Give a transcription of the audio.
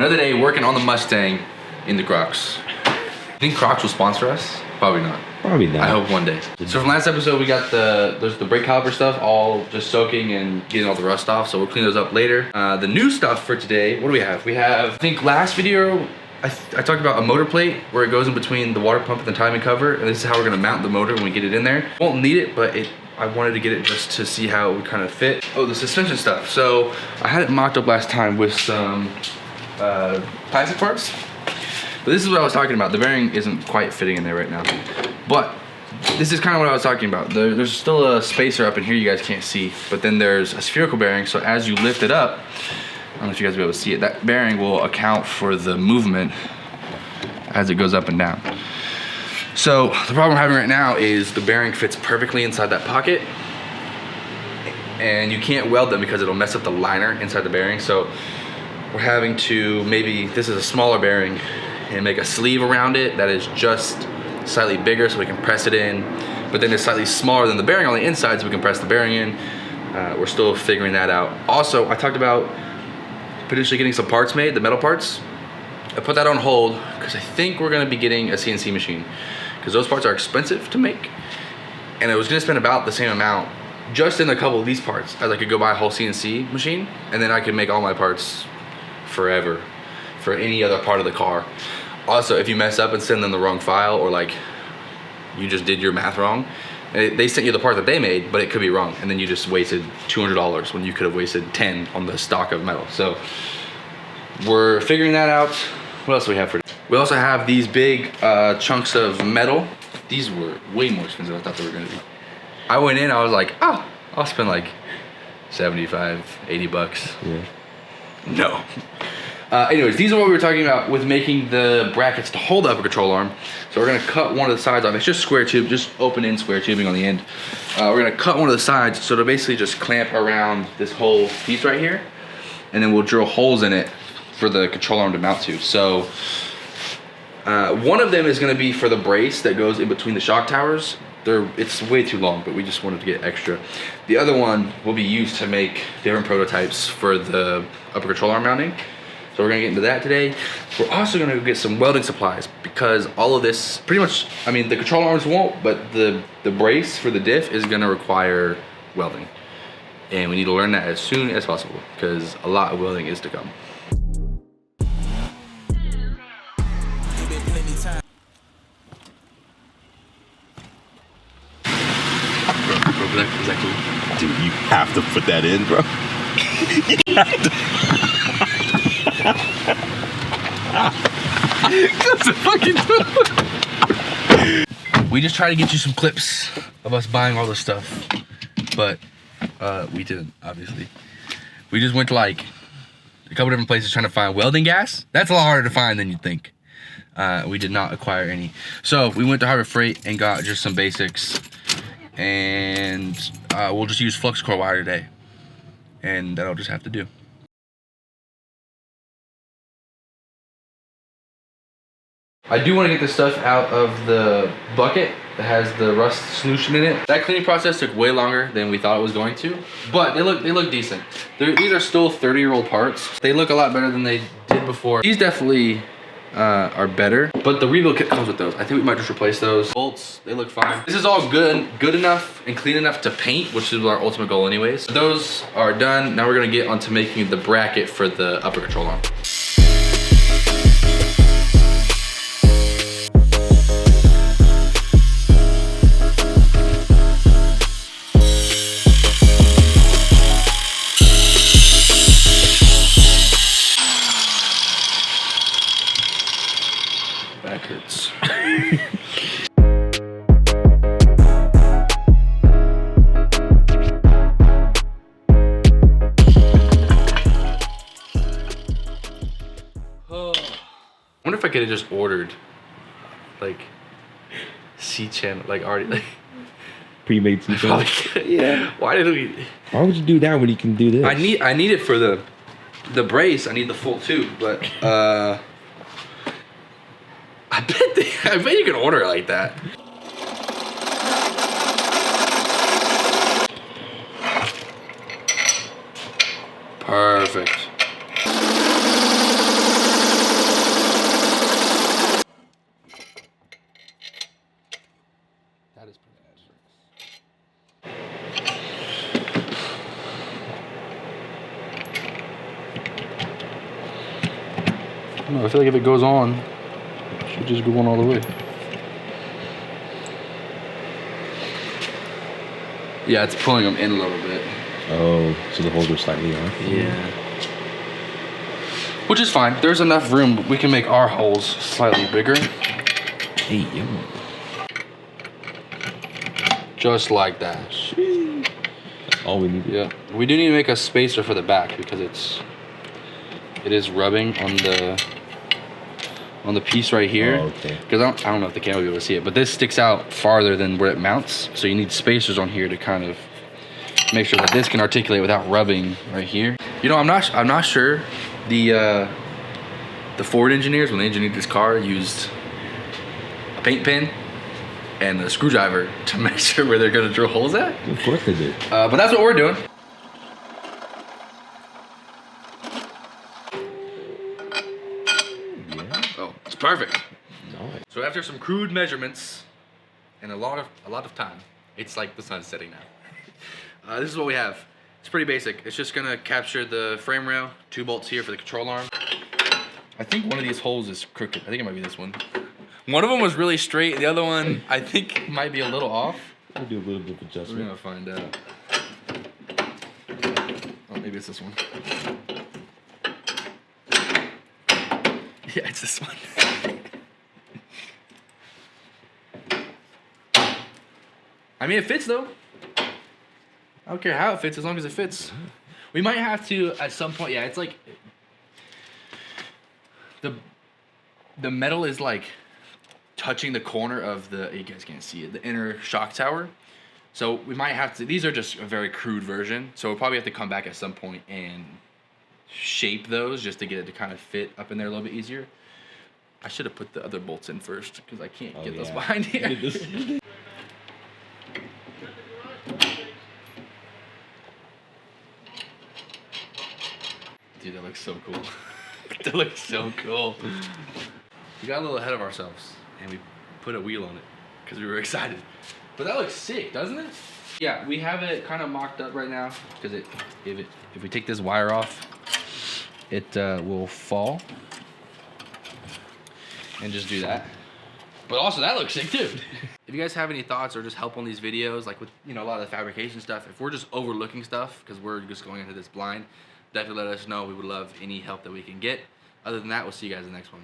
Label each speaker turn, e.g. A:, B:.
A: Another day working on the Mustang in the Crocs. You think Crocs will sponsor us? Probably not.
B: Probably not.
A: I hope one day. So from last episode, we got the brake caliper stuff all just soaking and getting all the rust off. So we'll clean those up later. The new stuff for today, what do we have? We have, I think last video, I talked about a motor plate where it goes in between the water pump and the timing cover. And this is how we're gonna mount the motor when we get it in there. Won't need it, but I wanted to get it just to see how it would kind of fit. Oh, the suspension stuff. So I had it mocked up last time with some plastic parts. But this is what I was talking about. The bearing isn't quite fitting in there right now. But this is kind of what I was talking about. There's still a spacer up in here you guys can't see. But then there's a spherical bearing. So as you lift it up, I don't know if you guys will be able to see it, that bearing will account for the movement as it goes up and down. So the problem I'm having right now is the bearing fits perfectly inside that pocket. And you can't weld them because it'll mess up the liner inside the bearing. So we're having to, maybe this is a smaller bearing, and make a sleeve around it that is just slightly bigger so we can press it in, but then it's slightly smaller than the bearing on the inside so we can press the bearing in. We're still figuring that out. Also, I talked about potentially getting some parts made, the metal parts. I put that on hold because I think we're gonna be getting a CNC machine because those parts are expensive to make, and I was gonna spend about the same amount just in a couple of these parts as I could go buy a whole CNC machine, and then I could make all my parts forever for any other part of the car. Also, if you mess up and send them the wrong file, or like you just did your math wrong, they sent you the part that they made, but it could be wrong, and then you just wasted $200 when you could have wasted 10 on the stock of metal. So we're figuring that out. What else do we have for today? We also have these big chunks of metal. These were way more expensive than I thought they were gonna be. I went in, I was like, oh, I'll spend like 75, 80 bucks.
B: Yeah.
A: No. Anyways, these are what we were talking about with making the brackets to hold up a control arm. So we're gonna cut one of the sides off. It's just square tube, just open end square tubing on the end. We're gonna cut one of the sides so to basically just clamp around this whole piece right here, and then we'll drill holes in it for the control arm to mount to. So one of them is gonna be for the brace that goes in between the shock towers. It's way too long, but we just wanted to get extra. The other one will be used to make different prototypes for the upper control arm mounting. So we're gonna get into that today. We're also gonna go get some welding supplies because all of this, pretty much, I mean, the control arms won't, but the brace for the diff is gonna require welding. And we need to learn that as soon as possible because a lot of welding is to come. Exactly.
B: Dude, you have to put that in, bro. You have to.
A: We just try to get you some clips of us buying all this stuff, but we didn't, obviously. We just went to like a couple different places trying to find welding gas. That's a lot harder to find than you'd think. We did not acquire any. So we went to Harbor Freight and got just some basics, and we'll just use flux core wire today, and that'll just have to do. I do want to get this stuff out of the bucket that has the rust solution in it. That cleaning process took way longer than we thought it was going to, but they look decent. These are still 30-year-old parts. They look a lot better than they did before. These definitely are better, but the rebuild kit comes with those. I think we might just replace those. Bolts, they look fine. This is all good enough and clean enough to paint, which is our ultimate goal anyways. Those are done. Now we're gonna get onto making the bracket for the upper control arm. Back hurts. I wonder if I could have just ordered like C-channel, like already like
B: Pre-made C-channel.
A: Yeah. Why did we?
B: Why would you do that when you can do this?
A: I need it for the brace. I need the full tube, but I bet you can order it like that. Perfect. No, I feel like if it goes on, it should just go on all the way. Yeah, it's pulling them in a little bit.
B: Oh, so the holes are slightly off.
A: Yeah. Which is fine. There's enough room. We can make our holes slightly bigger.
B: Hey, yo.
A: Just like that.
B: That's all we need.
A: Yeah. We do need to make a spacer for the back because it is rubbing on the piece right here.
B: Oh, okay.
A: Because I don't know if the camera will be able to see it, but this sticks out farther than where it mounts. So you need spacers on here to kind of make sure that this can articulate without rubbing right here. You know, I'm not sure the Ford engineers, when they engineered this car, used a paint pen and a screwdriver to measure where they're gonna drill holes at.
B: Of course they did.
A: But that's what we're doing.
B: Yeah.
A: Oh, it's perfect.
B: Nice.
A: So after some crude measurements and a lot of time, it's like the sun's setting now. This is what we have. It's pretty basic. It's just gonna capture the frame rail, 2 bolts here for the control arm. I think one of these holes is crooked. I think it might be this one. One of them was really straight. The other one, I think, might be a little off.
B: We'll do a little bit of
A: We're
B: adjustment.
A: gonna find out. Oh, maybe it's this one. Yeah, it's this one. I mean, it fits though. I don't care how it fits as long as it fits. We might have to at some point. Yeah, it's like the metal is like touching the corner of the. You guys can't see it. The inner shock tower. So we might have to. These are just a very crude version. So we'll probably have to come back at some point and shape those just to get it to kind of fit up in there a little bit easier. I should have put the other bolts in first because I can't get those behind here. Dude, that looks so cool. That looks so cool. We got a little ahead of ourselves and we put a wheel on it because we were excited. But that looks sick, doesn't it? Yeah, we have it kind of mocked up right now because if we take this wire off, it will fall. And just do that. But also that looks sick too. If you guys have any thoughts or just help on these videos, like with a lot of the fabrication stuff, if we're just overlooking stuff because we're just going into this blind, definitely let us know. We would love any help that we can get. Other than that, we'll see you guys in the next one.